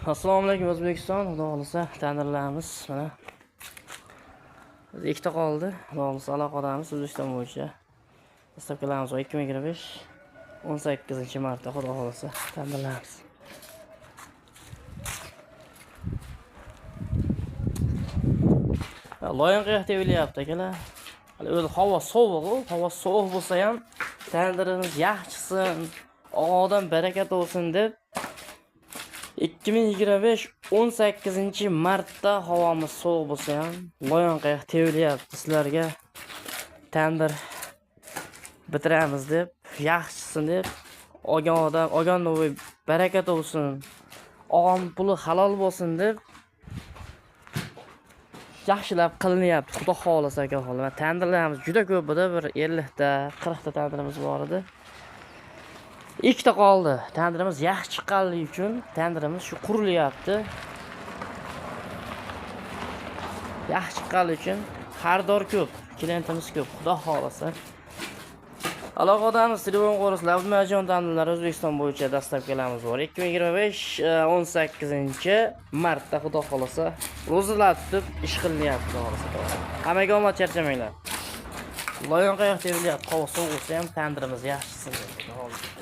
Assalomu alaykum O'zbekiston. Xudo xolisa tandirlarimiz mana ikkita qoldi. Xudo xolisa aloqadamiz O'zbekiston bo'yicha. Dastavkalarimiz 2025 18-martda xudo xolisa tandirlarimiz. Loyin qiyoqda bo'lyapti akalar. O'zi havo sovuq bo'lsa ham tandirimiz yaxshi chiqsin, odam barakat bo'lsin deb 2025 18-martda havomiz sovuq bo'lsa ham loyin qiyoq tevilyapti. Sizlarga tandir bitiramiz deb, yaxshi chiqsin deb, olgan odam, olgan no'y barakat bo'lsin, olgan puli halol bo'lsin deb yaxshilab qilinyapti. Xudo xolasa aka xola. Tandirlarimiz juda ko'p edi, bir 50 ta, 40 ta tandirimiz bor edi. Ikkita qoldi. Tandirimiz yaxshi chiqqanligi uchun tandirimiz shu qurilyapti. Yaxshi chiqqanligi uchun xaridor ko'p, klientimiz ko'p. Xudo xolasa. Aloqadamiz telefon qo'rislar, Abdumajon tandirlar O'zbekiston bo'yicha dastavkalarimiz bor. 2025 18-martda xudo xolasa ro'zalar tutib ish qilinyapti xudo xolasa. Hammaga omad, charchamanglar. Loyin qiyoq tevilyapti. Havo sovuq bo'lsa ham tandirimiz yaxshisi.